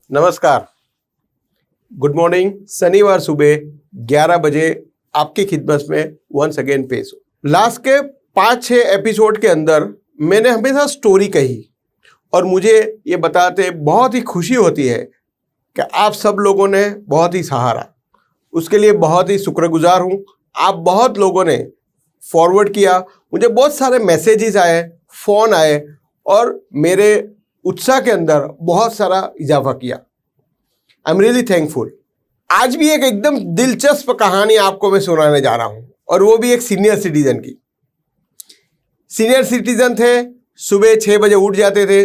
नमस्कार, good morning. शनिवार सुबह 11 बजे आपकी खिदमत में वंस अगेन पेश हूँ। लास्ट के 5-6 एपिसोड के अंदर मैंने हमेशा स्टोरी कही और मुझे ये बताते बहुत ही खुशी होती है कि आप सब लोगों ने बहुत ही सहारा, उसके लिए बहुत ही शुक्रगुजार हूँ। आप बहुत लोगों ने फॉरवर्ड किया, मुझे बहुत सारे मैसेजेस आए, फ़ोन आए और मेरे उत्साह के अंदर बहुत सारा इजाफा किया। I am really thankful. आज भी एक एकदम दिलचस्प कहानी आपको मैं सुनाने जा रहा हूँ और वो भी एक सीनियर सिटीजन की। सीनियर सिटीजन थे, सुबह 6 बजे उठ जाते थे।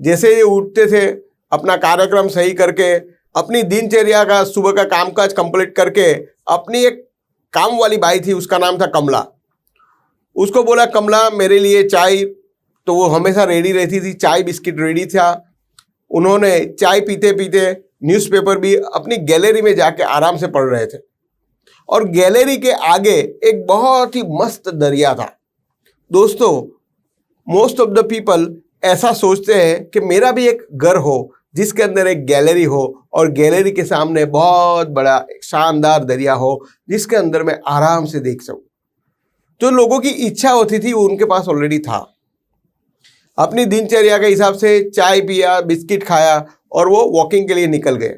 जैसे ये उठते थे, अपना कार्यक्रम सही करके, अपनी दिनचर्या का सुबह का कामकाज कंप्लीट करके, अपनी एक काम वाली बाई थी, उसका नाम था कमला। उसको बोला, कमला मेरे लिए चाय, तो वो हमेशा रेडी रहती थी, चाय बिस्किट रेडी था। उन्होंने चाय पीते पीते न्यूज़पेपर भी अपनी गैलरी में जाके आराम से पढ़ रहे थे और गैलरी के आगे एक बहुत ही मस्त दरिया था। दोस्तों, मोस्ट ऑफ द पीपल ऐसा सोचते हैं कि मेरा भी एक घर हो जिसके अंदर एक गैलरी हो और गैलरी के सामने बहुत बड़ा एक शानदार दरिया हो जिसके अंदर मैं आराम से देख सकूं। जो लोगों की इच्छा होती थी वो उनके पास ऑलरेडी था। अपनी दिनचर्या के हिसाब से चाय पिया, बिस्किट खाया और वो वॉकिंग के लिए निकल गए।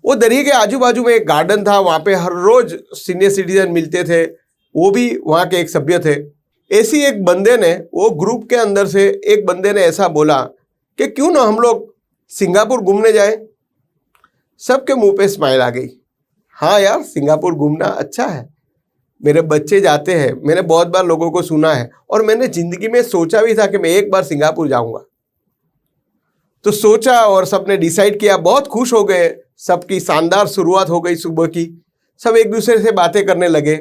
वो दरिया के आजू बाजू में एक गार्डन था, वहाँ पे हर रोज सीनियर सिटीजन मिलते थे, वो भी वहाँ के एक सभ्य थे। ऐसी एक बंदे ने, वो ग्रुप के अंदर से एक बंदे ने ऐसा बोला कि क्यों ना हम लोग सिंगापुर घूमने जाए। सबके मुंह पे स्माइल आ गई। हाँ यार, सिंगापुर घूमना अच्छा है, मेरे बच्चे जाते हैं, मैंने बहुत बार लोगों को सुना है और मैंने ज़िंदगी में सोचा भी था कि मैं एक बार सिंगापुर जाऊंगा। तो सोचा और सबने डिसाइड किया, बहुत खुश हो गए। सबकी शानदार शुरुआत हो गई सुबह की, सब एक दूसरे से बातें करने लगे।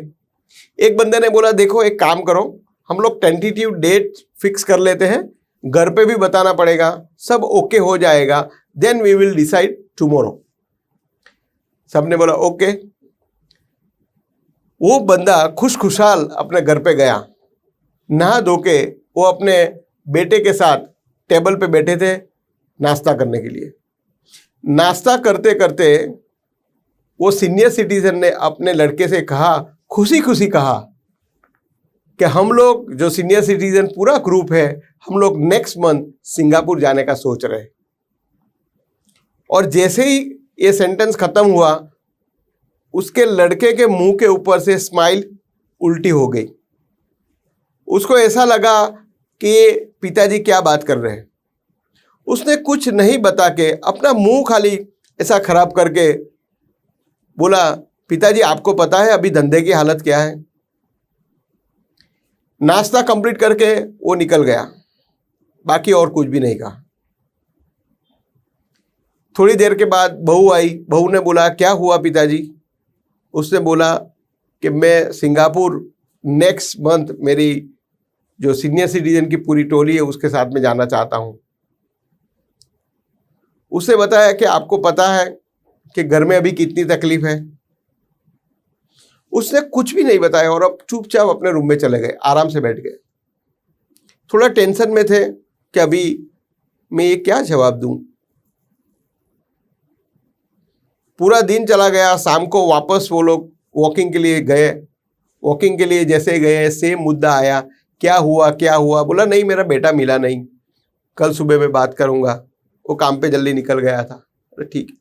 एक बंदे ने बोला, देखो एक काम करो, हम लोग टेंटेटिव डेट फिक्स कर लेते हैं, घर पे भी बताना पड़ेगा, सब ओके हो जाएगा, then we will decide tomorrow. सबने बोला ओके। वो बंदा खुशखुशाल अपने घर पे गया, नहा धो के वो अपने बेटे के साथ टेबल पे बैठे थे नाश्ता करने के लिए। नाश्ता करते करते वो सीनियर सिटीजन ने अपने लड़के से कहा, खुशी खुशी कहा कि हम लोग जो सीनियर सिटीजन पूरा ग्रुप है, हम लोग नेक्स्ट मंथ सिंगापुर जाने का सोच रहे हैं। और जैसे ही ये सेंटेंस खत्म हुआ, उसके लड़के के मुंह के ऊपर से स्माइल उल्टी हो गई। उसको ऐसा लगा कि पिताजी क्या बात कर रहे हैं। उसने कुछ नहीं बता के अपना मुंह खाली ऐसा खराब करके बोला, पिताजी आपको पता है अभी धंधे की हालत क्या है। नाश्ता कंप्लीट करके वो निकल गया, बाकी और कुछ भी नहीं कहा। थोड़ी देर के बाद बहू आई। बहू ने बोला, क्या हुआ पिताजी। उसने बोला कि मैं सिंगापुर नेक्स्ट मंथ मेरी जो सीनियर सिटीजन की पूरी टोली है उसके साथ में जाना चाहता हूँ। उसे बताया कि आपको पता है कि घर में अभी कितनी तकलीफ है। उसने कुछ भी नहीं बताया और अब चुपचाप अपने रूम में चले गए, आराम से बैठ गए। थोड़ा टेंशन में थे कि अभी मैं ये क्या जवाब दूं। पूरा दिन चला गया। शाम को वापस वो लोग वॉकिंग के लिए गए। वॉकिंग के लिए जैसे गए, सेम मुद्दा आया, क्या हुआ क्या हुआ। बोला, नहीं मेरा बेटा मिला नहीं, कल सुबह मैं बात करूंगा, वो काम पे जल्दी निकल गया था। अरे ठीक।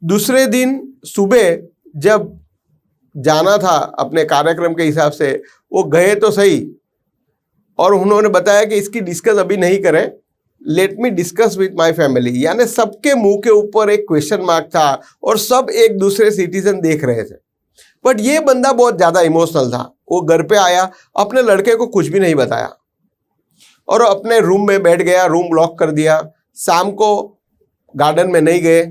दूसरे दिन सुबह जब जाना था अपने कार्यक्रम के हिसाब से, वो गए तो सही और उन्होंने बताया कि इसकी डिस्कस अभी नहीं करें, let me discuss with my family. यानी सबके मुंह के ऊपर एक क्वेश्चन मार्क था और सब एक दूसरे सिटीजन देख रहे थे। बट ये बंदा बहुत ज़्यादा इमोशनल था। वो घर पे आया, अपने लड़के को कुछ भी नहीं बताया और अपने रूम में बैठ गया, रूम लॉक कर दिया। शाम को गार्डन में नहीं गए,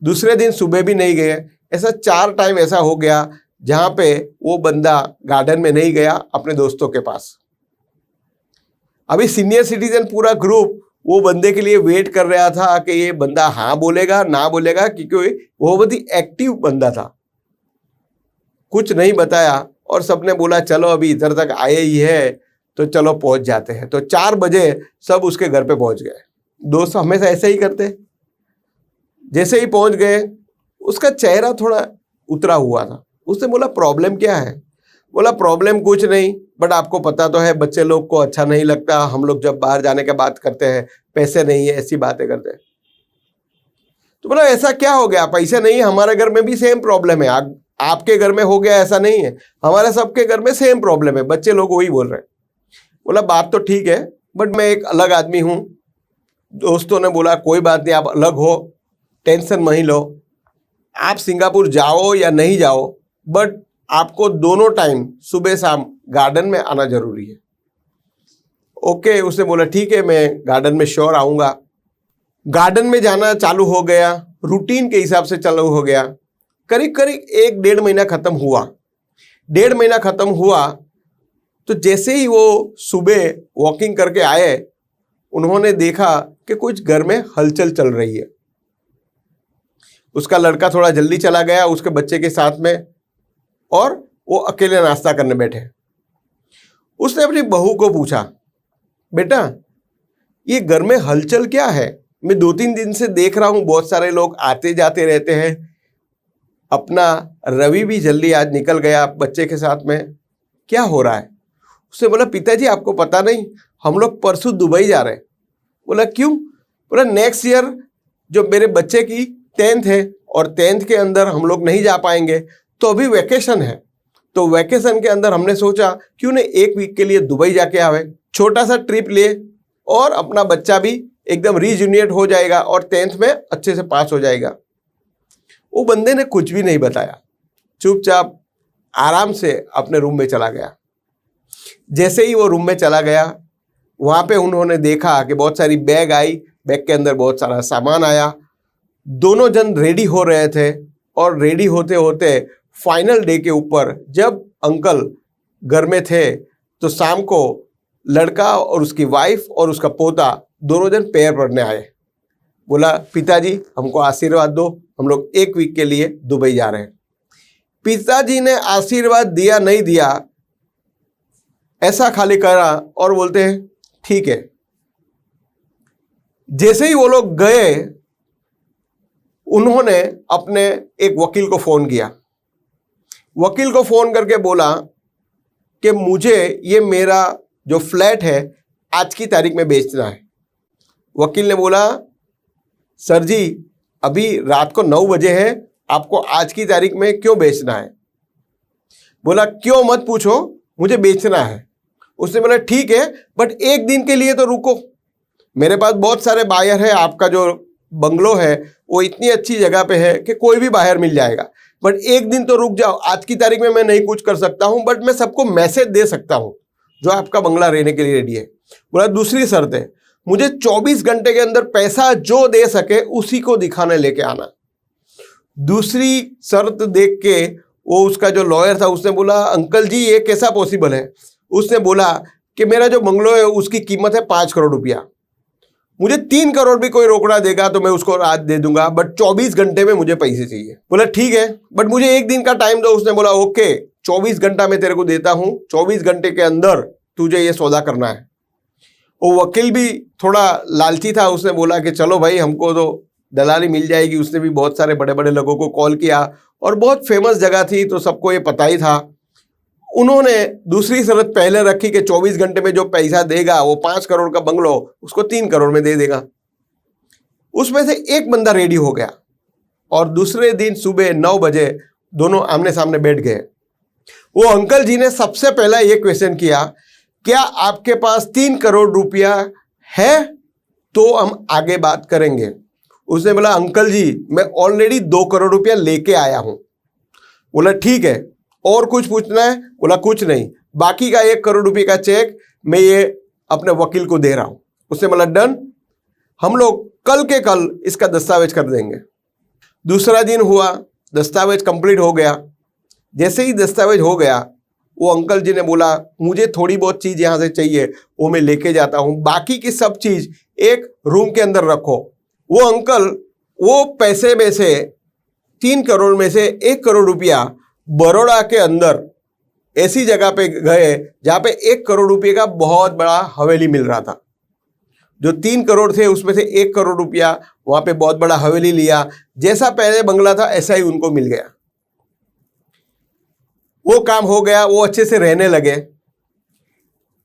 दूसरे दिन सुबह भी नहीं गए। ऐसा 4 टाइम ऐसा हो गया जहाँ पे वो बंदा गार्डन में नहीं गया अपने दोस्तों के पास। अभी सीनियर सिटीजन पूरा ग्रुप वो बंदे के लिए वेट कर रहा था कि ये बंदा हाँ बोलेगा ना बोलेगा, क्योंकि वो बहुत ही एक्टिव बंदा था। कुछ नहीं बताया और सबने बोला चलो अभी इधर तक आए ही है तो चलो पहुंच जाते हैं। तो 4 बजे सब उसके घर पे पहुंच गए। दोस्त हमेशा ऐसे ही करते। जैसे ही पहुंच गए, उसका चेहरा थोड़ा उतरा हुआ था। उसने बोला प्रॉब्लम क्या है? बोला प्रॉब्लम कुछ नहीं, बट आपको पता तो है बच्चे लोग को अच्छा नहीं लगता हम लोग जब बाहर जाने की बात करते हैं, पैसे नहीं है, ऐसी बातें करते हैं। तो बोला ऐसा क्या हो गया? पैसे नहीं, हमारे घर में भी सेम प्रॉब्लम है। आपके घर में हो गया ऐसा नहीं है, हमारे सबके घर में सेम प्रॉब्लम है, बच्चे लोग वही बोल रहे हैं। बोला बात तो ठीक है, बट मैं एक अलग आदमी हूँ। दोस्तों ने बोला कोई बात नहीं, आप अलग हो, टेंशन नहीं लो, आप सिंगापुर जाओ या नहीं जाओ, बट आपको दोनों टाइम सुबह शाम गार्डन में आना जरूरी है। ओके, उसने बोला ठीक है, मैं गार्डन में श्योर आऊँगा। गार्डन में जाना चालू हो गया, रूटीन के हिसाब से चालू हो गया। करीब करीब 1-1.5 महीना ख़त्म हुआ। 1.5 महीना ख़त्म हुआ तो जैसे ही वो सुबह वॉकिंग करके आए, उन्होंने देखा कि कुछ घर में हलचल चल रही है। उसका लड़का थोड़ा जल्दी चला गया उसके बच्चे के साथ में, और वो अकेले नाश्ता करने बैठे। उसने अपनी बहू को पूछा, बेटा ये घर में हलचल क्या है? मैं 2-3 दिन से देख रहा हूँ बहुत सारे लोग आते जाते रहते हैं। अपना रवि भी जल्दी आज निकल गया बच्चे के साथ में, क्या हो रहा है? उसने बोला पिताजी आपको पता नहीं, हम लोग परसों दुबई जा रहे हैं। बोला क्यों? बोला नेक्स्ट ईयर जो मेरे बच्चे की 10th है और 10th के अंदर हम लोग नहीं जा पाएंगे, तो अभी वैकेशन है, तो वैकेशन के अंदर हमने सोचा क्यों नहीं 1 वीक के लिए दुबई जाके आवे, छोटा सा ट्रिप ले, और अपना बच्चा भी एकदम रीजूनिएट हो जाएगा और 10th में अच्छे से पास हो जाएगा। वो बंदे ने कुछ भी नहीं बताया, चुपचाप आराम से अपने रूम में चला गया। जैसे ही वो रूम में चला गया, वहाँ पे उन्होंने देखा कि बहुत सारी बैग आई, बैग के अंदर बहुत सारा सामान आया। दोनों जन रेडी हो रहे थे, और रेडी होते होते फाइनल डे के ऊपर जब अंकल घर में थे, तो शाम को लड़का और उसकी वाइफ और उसका पोता दोनों जन पैर पड़ने आए। बोला पिताजी हमको आशीर्वाद दो, हम लोग 1 वीक के लिए दुबई जा रहे हैं। पिताजी ने आशीर्वाद दिया नहीं दिया, ऐसा खाली करा और बोलते हैं ठीक है। जैसे ही वो लोग गए, उन्होंने अपने एक वकील को फोन किया। वकील को फोन करके बोला कि मुझे ये मेरा जो फ्लैट है आज की तारीख में बेचना है। वकील ने बोला सर जी अभी रात को 9 बजे है, आपको आज की तारीख में क्यों बेचना है? बोला क्यों मत पूछो, मुझे बेचना है। उसने बोला ठीक है, बट 1 दिन के लिए तो रुको, मेरे पास बहुत सारे बायर है, आपका जो बंगलो है वो इतनी अच्छी जगह पे है कि कोई भी बाहर मिल जाएगा, बट 1 दिन तो रुक जाओ। आज की तारीख में मैं नहीं कुछ कर सकता हूं, बट मैं सबको मैसेज दे सकता हूं जो आपका बंगला रहने के लिए रेडी है। बोला दूसरी शर्त है, मुझे 24 घंटे के अंदर पैसा जो दे सके उसी को दिखाने लेके आना। दूसरी शर्त देख के वो उसका जो लॉयर था उसने बोला अंकल जी ये कैसा पॉसिबल है? उसने बोला कि मेरा जो बंगलो है उसकी कीमत है 5 करोड़ रुपया, मुझे 3 करोड़ भी कोई रोकड़ा देगा तो मैं उसको आज दे दूंगा, बट 24 घंटे में मुझे पैसे चाहिए। बोला ठीक है, बट मुझे 1 दिन का टाइम दो। उसने बोला ओके 24 घंटा मैं तेरे को देता हूं, 24 घंटे के अंदर तुझे ये सौदा करना है। वो वकील भी थोड़ा लालची था, उसने बोला कि चलो भाई हमको तो दलाली मिल जाएगी। उसने भी बहुत सारे बड़े बड़े लोगों को कॉल किया और बहुत फेमस जगह थी तो सबको ये पता ही था। उन्होंने दूसरी शर्त पहले रखी कि 24 घंटे में जो पैसा देगा वो 5 करोड़ का बंगलो उसको 3 करोड़ में दे देगा। उसमें से एक बंदा रेडी हो गया और दूसरे दिन सुबह 9 बजे दोनों आमने सामने बैठ गए। वो अंकल जी ने सबसे पहला ये क्वेश्चन किया, क्या आपके पास 3 करोड़ रुपया है तो हम आगे बात करेंगे। उसने बोला अंकल जी मैं ऑलरेडी 2 करोड़ रुपया लेके आया हूं। बोला ठीक है, और कुछ पूछना है? बोला कुछ नहीं, बाकी का 1 करोड़ रुपए का चेक मैं ये अपने वकील को दे रहा हूं। उसने बोला डन, हम लोग कल के कल इसका दस्तावेज कर देंगे। दूसरा दिन हुआ, दस्तावेज कंप्लीट हो गया। जैसे ही दस्तावेज हो गया, वो अंकल जी ने बोला मुझे थोड़ी बहुत चीज़ यहाँ से चाहिए, वो मैं लेके जाता हूँ, बाकी की सब चीज़ एक रूम के अंदर रखो। वो अंकल वो पैसे में से 3 करोड़ में से 1 करोड़ रुपया बड़ौदा के अंदर ऐसी जगह पे गए जहाँ पे 1 करोड़ रुपये का बहुत बड़ा हवेली मिल रहा था। जो 3 करोड़ थे उसमें से 1 करोड़ रुपया वहां पे बहुत बड़ा हवेली लिया, जैसा पहले बंगला था ऐसा ही उनको मिल गया। वो काम हो गया, वो अच्छे से रहने लगे।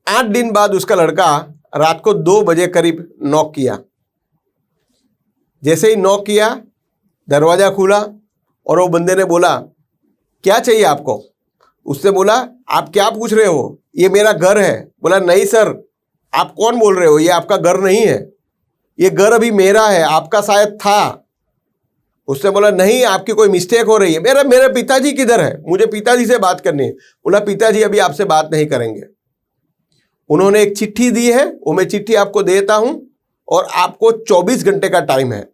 8 दिन बाद उसका लड़का रात को 2 बजे करीब नॉक किया। जैसे ही नॉक किया, दरवाजा खुला और वो बंदे ने बोला, क्या चाहिए आपको? उसने बोला, आप क्या पूछ रहे हो, ये मेरा घर है। बोला, नहीं सर, आप कौन बोल रहे हो, ये आपका घर नहीं है, ये घर अभी मेरा है, आपका शायद था। उसने बोला, नहीं, आपकी कोई मिस्टेक हो रही है, मेरे पिताजी किधर है, मुझे पिताजी से बात करनी है। बोला, पिताजी अभी आपसे बात नहीं करेंगे, उन्होंने एक चिट्ठी दी है, वो मैं चिट्ठी आपको देता हूं और आपको 24 घंटे का टाइम है।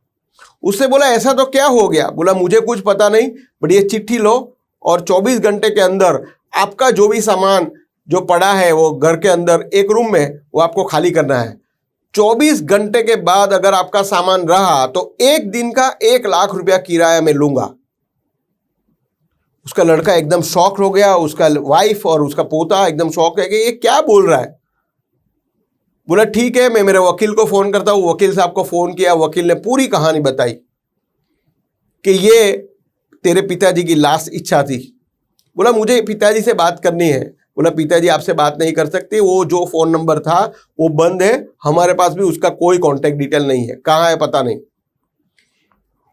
उसने बोला, ऐसा तो क्या हो गया? बोला, मुझे कुछ पता नहीं, बट ये चिट्ठी लो और 24 घंटे के अंदर आपका जो भी सामान जो पड़ा है वो घर के अंदर एक रूम में, वो आपको खाली करना है। 24 घंटे के बाद अगर आपका सामान रहा तो 1 दिन का 1 लाख रुपया किराया मैं लूंगा। उसका लड़का एकदम शॉक हो गया, उसका वाइफ और उसका पोता एकदम शॉक है कि ये क्या बोल रहा है। बोला, ठीक है, मैं मेरे वकील को फोन करता हूं। वकील साहब को फोन किया, वकील ने पूरी कहानी बताई कि ये तेरे पिताजी की लास्ट इच्छा थी। बोला, मुझे पिताजी से बात करनी है। बोला, पिताजी आपसे बात नहीं कर सकते, वो जो फोन नंबर था वो बंद है, हमारे पास भी उसका कोई कांटेक्ट डिटेल नहीं है, कहाँ है पता नहीं।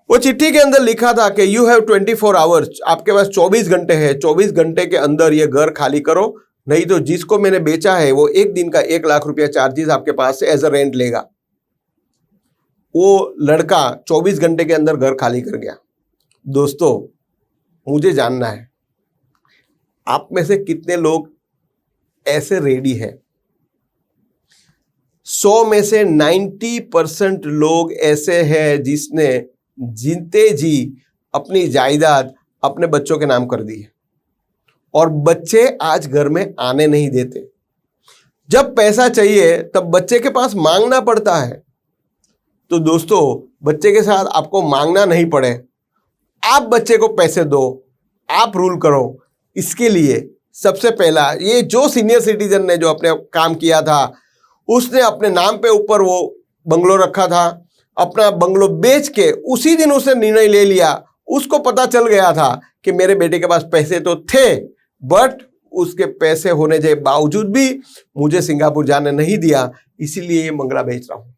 वो चिट्ठी के अंदर लिखा था कि यू हैव 24 आवर्स, आपके पास 24 घंटे है, 24 घंटे के अंदर ये घर खाली करो, नहीं तो जिसको मैंने बेचा है वो 1 दिन का 1 लाख रुपया चार्जेस आपके पास से एज अ रेंट लेगा। वो लड़का 24 घंटे के अंदर घर खाली कर गया। दोस्तों, मुझे जानना है आप में से कितने लोग ऐसे रेडी है। 100 में से 90% लोग ऐसे हैं जिसने जीते जी अपनी जायदाद अपने बच्चों के नाम कर दी है और बच्चे आज घर में आने नहीं देते। जब पैसा चाहिए तब बच्चे के पास मांगना पड़ता है। तो दोस्तों, बच्चे के साथ आपको मांगना नहीं पड़े, आप बच्चे को पैसे दो, आप रूल करो। इसके लिए सबसे पहला, ये जो सीनियर सिटीजन ने जो अपने काम किया था, उसने अपने नाम पे ऊपर वो बंगलो रखा था, अपना बंगलो बेच के उसी दिन उसने निर्णय ले लिया। उसको पता चल गया था कि मेरे बेटे के पास पैसे तो थे, बट उसके पैसे होने के बावजूद भी मुझे सिंगापुर जाने नहीं दिया, इसीलिए ये बंगला बेच रहा हूं।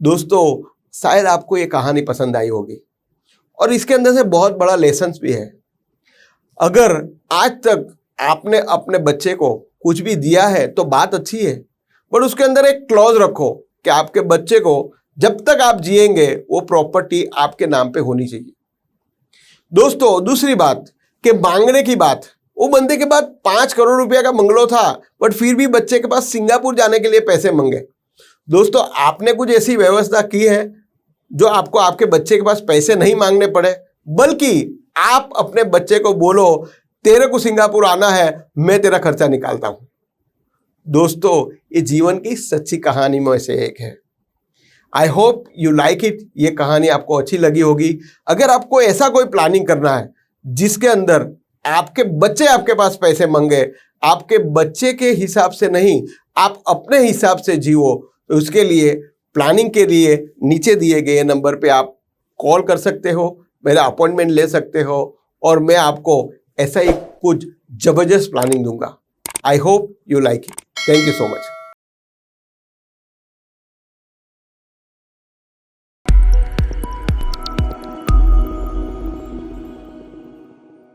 दोस्तों, शायद आपको ये कहानी पसंद आई होगी और इसके अंदर से बहुत बड़ा लेसन भी है। अगर आज तक आपने अपने बच्चे को कुछ भी दिया है तो बात अच्छी है, बट उसके अंदर एक क्लॉज रखो कि आपके बच्चे को जब तक आप जिएंगे वो प्रॉपर्टी आपके नाम पे होनी चाहिए। दोस्तों, दूसरी बात कि मांगने की बात, वो बंदे के पास 5 करोड़ रुपया का बंगलो था, बट फिर भी बच्चे के पास सिंगापुर जाने के लिए पैसे मांगे। दोस्तों, आपने कुछ ऐसी व्यवस्था की है जो आपको आपके बच्चे के पास पैसे नहीं मांगने पड़े, बल्कि आप अपने बच्चे को बोलो, तेरे को सिंगापुर आना है, मैं तेरा खर्चा निकालता हूं। दोस्तों, ये जीवन की सच्ची कहानी में से एक है। I hope you like it. ये कहानी आपको अच्छी लगी होगी। अगर आपको ऐसा कोई प्लानिंग करना है जिसके अंदर आपके बच्चे आपके पास पैसे मांगे, आपके बच्चे के हिसाब से नहीं, आप अपने हिसाब से जियो, तो उसके लिए प्लानिंग के लिए नीचे दिए गए नंबर पे आप कॉल कर सकते हो, मेरा अपॉइंटमेंट ले सकते हो और मैं आपको ऐसा ही कुछ जबरदस्त प्लानिंग दूंगा। I hope you like it. Thank you so much.